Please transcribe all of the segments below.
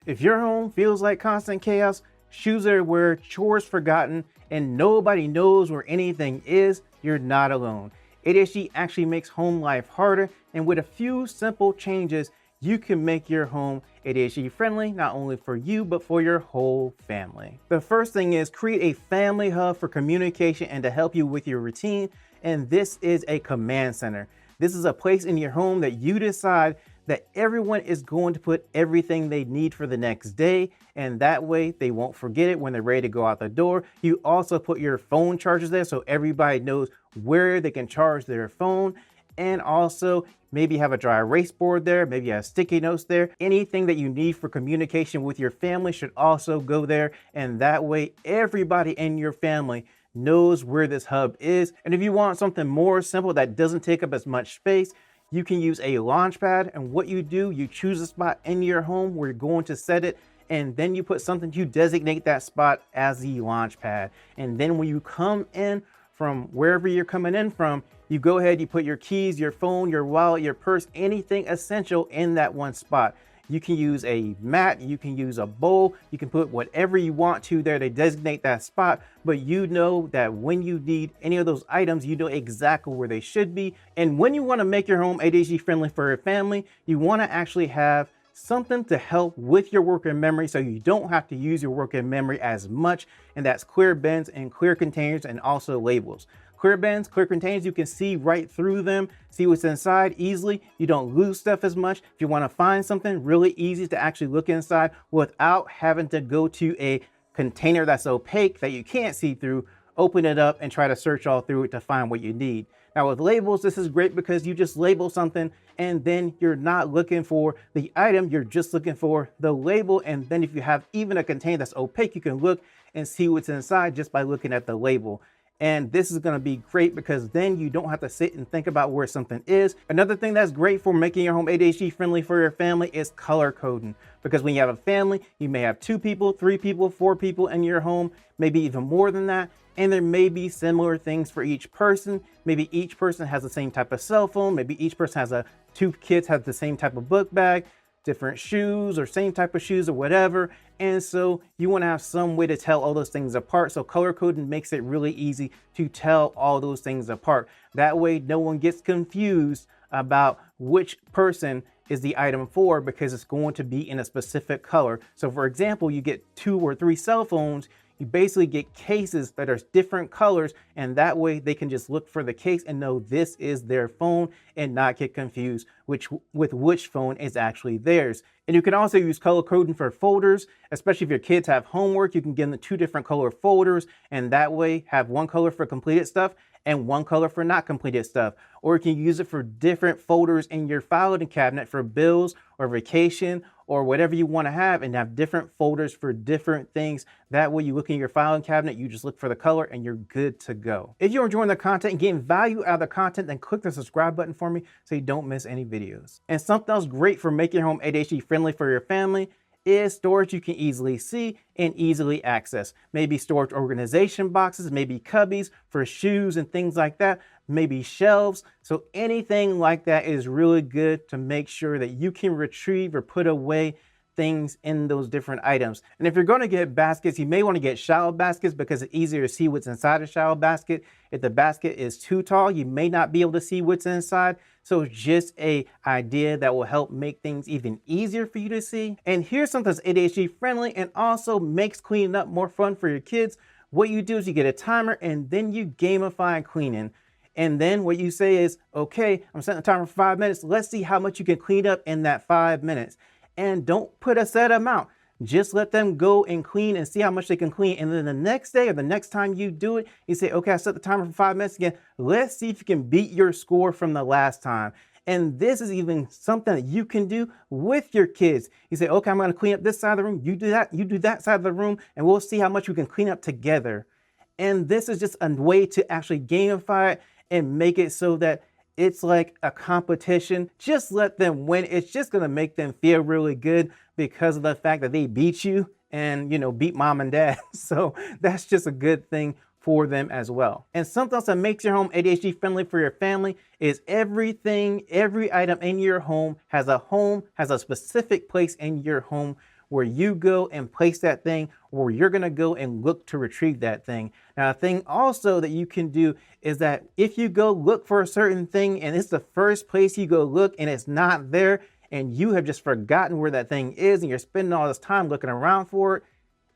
If your home feels like constant chaos, shoes everywhere, chores forgotten, and nobody knows where anything is, you're not alone. ADHD actually makes home life harder, and with a few simple changes, you can make your home ADHD friendly, not only for you, but for your whole family. The first thing is create a family hub for communication and to help you with your routine. And this is a command center. This is a place in your home that you decide that everyone is going to put everything they need for the next day, and that way they won't forget it when they're ready to go out the door. You also put your phone chargers there so everybody knows where they can charge their phone, and also maybe have a dry erase board there, maybe you have sticky notes there. Anything that you need for communication with your family should also go there, and that way everybody in your family knows where this hub is. And if you want something more simple that doesn't take up as much space, you can use a launch pad. And what you do, you choose a spot in your home where you're going to set it, and then you put something to designate that spot as the launch pad. And then when you come in from wherever you're coming in from, you go ahead, you put your keys, your phone, your wallet, your purse, anything essential in that one spot. You can use a mat, you can use a bowl, you can put whatever you want to there to designate that spot, but you know that when you need any of those items, you know exactly where they should be. And when you want to make your home ADHD friendly for your family, you want to actually have something to help with your working memory so you don't have to use your working memory as much, and that's clear bins and clear containers and also labels. Clear bins, clear containers, you can see right through them, see what's inside easily. You don't lose stuff as much. If you want to find something, really easy to actually look inside without having to go to a container that's opaque that you can't see through, open it up and try to search all through it to find what you need. Now with labels, this is great because you just label something and then you're not looking for the item, you're just looking for the label. And then if you have even a container that's opaque, you can look and see what's inside just by looking at the label. And this is going to be great because then you don't have to sit and think about where something is. Another thing that's great for making your home ADHD friendly for your family is color coding. Because when you have a family, you may have 2 people, 3 people, 4 people in your home, maybe even more than that. And there may be similar things for each person. Maybe each person has the same type of cell phone. Maybe each person has 2 kids have the same type of book bag, different shoes or same type of shoes or whatever. And so you want to have some way to tell all those things apart. So color coding makes it really easy to tell all those things apart. That way no one gets confused about which person is the item for, because it's going to be in a specific color. So for example, you get 2 or 3 cell phones, you basically get cases that are different colors, and that way they can just look for the case and know this is their phone and not get confused with which phone is actually theirs. And you can also use color coding for folders, especially if your kids have homework. You can give them 2 different color folders, and that way have 1 color for completed stuff and 1 color for not completed stuff. Or you can use it for different folders in your filing cabinet for bills or vacation or whatever you want to have, and have different folders for different things. That way you look in your filing cabinet, you just look for the color and you're good to go. If you're enjoying the content and getting value out of the content, then click the subscribe button for me so you don't miss any videos. And something else great for making your home ADHD friendly for your family is storage you can easily see and easily access. Maybe storage organization boxes, maybe cubbies for shoes and things like that, maybe shelves. So anything like that is really good to make sure that you can retrieve or put away things in those different items. And if you're going to get baskets, you may want to get shallow baskets because it's easier to see what's inside a shallow basket. If the basket is too tall, you may not be able to see what's inside. So it's just an idea that will help make things even easier for you to see. And here's something that's ADHD friendly and also makes cleaning up more fun for your kids. What you do is you get a timer and then you gamify cleaning. And then what you say is, okay, I'm setting a timer for 5 minutes. Let's see how much you can clean up in that 5 minutes. And don't put a set amount. Just let them go and clean and see how much they can clean. And then the next day or the next time you do it, you say, okay, I set the timer for 5 minutes again. Let's see if you can beat your score from the last time. And this is even something that you can do with your kids. You say, okay, I'm going to clean up this side of the room. You do that side of the room, and we'll see how much we can clean up together. And this is just a way to actually gamify it and make it so that it's like a competition. Just let them win. It's just going to make them feel really good because of the fact that they beat you and, beat mom and dad. So that's just a good thing for them as well. And something else that makes your home ADHD friendly for your family is every item in your home has a specific place in your home where you go and place that thing, or you're gonna go and look to retrieve that thing. Now, a thing also that you can do is that if you go look for a certain thing and it's the first place you go look and it's not there, and you have just forgotten where that thing is and you're spending all this time looking around for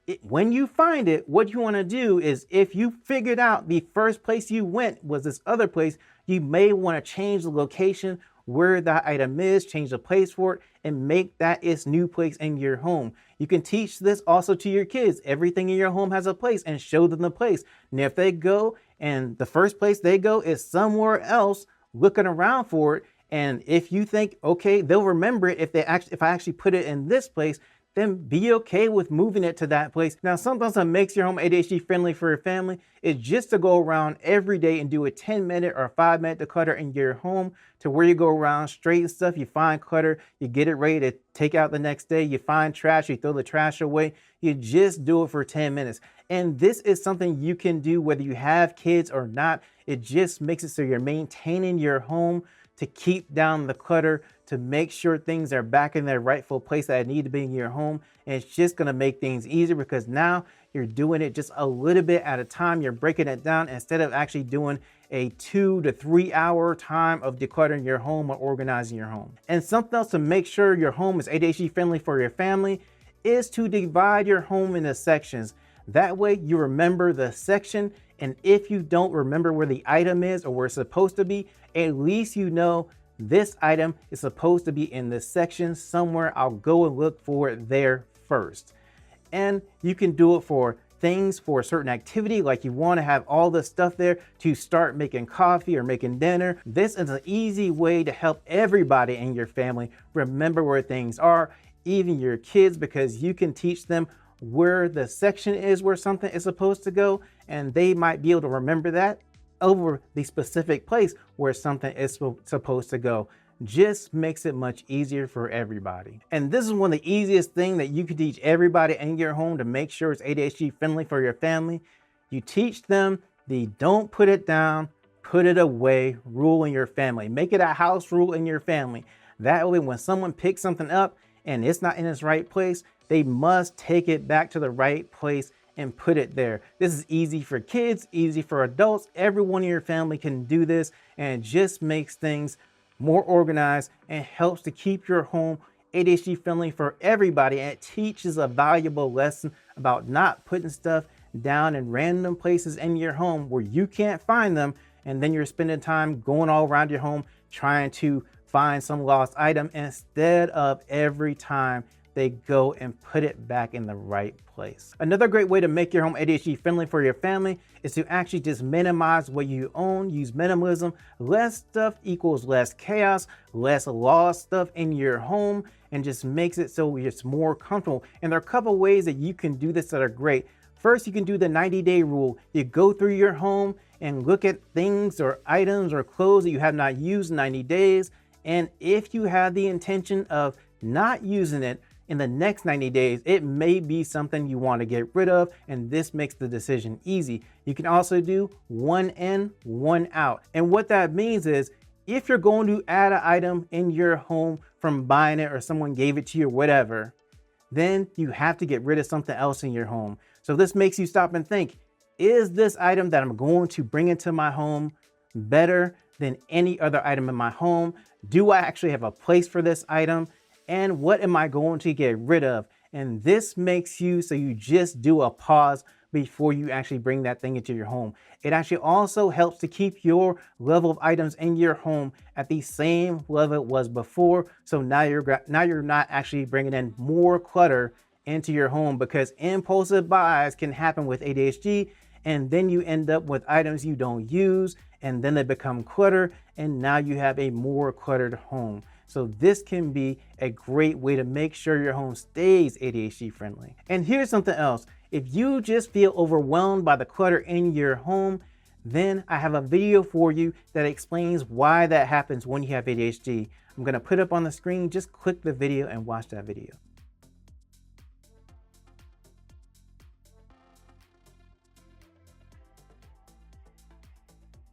it, when you find it, what you want to do is, if you figured out the first place you went was this other place, you may want to change the location where that item is, change the place for it, and make that its new place in your home. You can teach this also to your kids. Everything in your home has a place, and show them the place. And if they go and the first place they go is somewhere else looking around for it, and if you think, okay, they'll remember it if I actually put it in this place, then be okay with moving it to that place. Now, sometimes what makes your home ADHD friendly for your family is just to go around every day and do a 10-minute or 5-minute declutter in your home, to where you go around, straighten stuff, you find clutter, you get it ready to take out the next day, you find trash, you throw the trash away, you just do it for 10 minutes. And this is something you can do whether you have kids or not. It just makes it so you're maintaining your home, to keep down the clutter, to make sure things are back in their rightful place that need to be in your home. And it's just gonna make things easier, because now you're doing it just a little bit at a time. You're breaking it down instead of actually doing a 2 to 3 hour time of decluttering your home or organizing your home. And something else to make sure your home is ADHD friendly for your family is to divide your home into sections. That way you remember the section, and if you don't remember where the item is or where it's supposed to be, at least you know this item is supposed to be in this section somewhere. I'll go and look for it there first. And you can do it for things for a certain activity, like you want to have all this stuff there to start making coffee or making dinner. This is an easy way to help everybody in your family remember where things are, even your kids, because you can teach them where the section is where something is supposed to go, and they might be able to remember that over the specific place where something is supposed to go. Just makes it much easier for everybody. And this is one of the easiest things that you can teach everybody in your home to make sure it's ADHD friendly for your family. You teach them the don't put it down, put it away rule in your family. Make it a house rule in your family. That way, when someone picks something up and it's not in its right place, they must take it back to the right place and put it there. This is easy for kids, easy for adults. Everyone in your family can do this, and it just makes things more organized and helps to keep your home ADHD friendly for everybody. And it teaches a valuable lesson about not putting stuff down in random places in your home where you can't find them, and then you're spending time going all around your home trying to find some lost item, instead of every time they go and put it back in the right place. Another great way to make your home ADHD friendly for your family is to actually just minimize what you own. Use minimalism. Less stuff equals less chaos, less lost stuff in your home, and just makes it so it's more comfortable. And there are a couple ways that you can do this that are great. First, you can do the 90-day rule. You go through your home and look at things or items or clothes that you have not used in 90 days. And if you have the intention of not using it in the next 90 days, it may be something you want to get rid of, and this makes the decision easy. You can also do one in, one out. And what that means is, if you're going to add an item in your home from buying it or someone gave it to you or whatever, then you have to get rid of something else in your home. So this makes you stop and think, is this item that I'm going to bring into my home better than any other item in my home? Do I actually have a place for this item? And what am I going to get rid of? And this makes you so you just do a pause before you actually bring that thing into your home. It actually also helps to keep your level of items in your home at the same level it was before. So now you're not actually bringing in more clutter into your home, because impulsive buys can happen with ADHD, and then you end up with items you don't use, and then they become clutter, and now you have a more cluttered home. So this can be a great way to make sure your home stays ADHD friendly. And here's something else. If you just feel overwhelmed by the clutter in your home, then I have a video for you that explains why that happens when you have ADHD. I'm gonna put up on the screen. Just click the video and watch that video.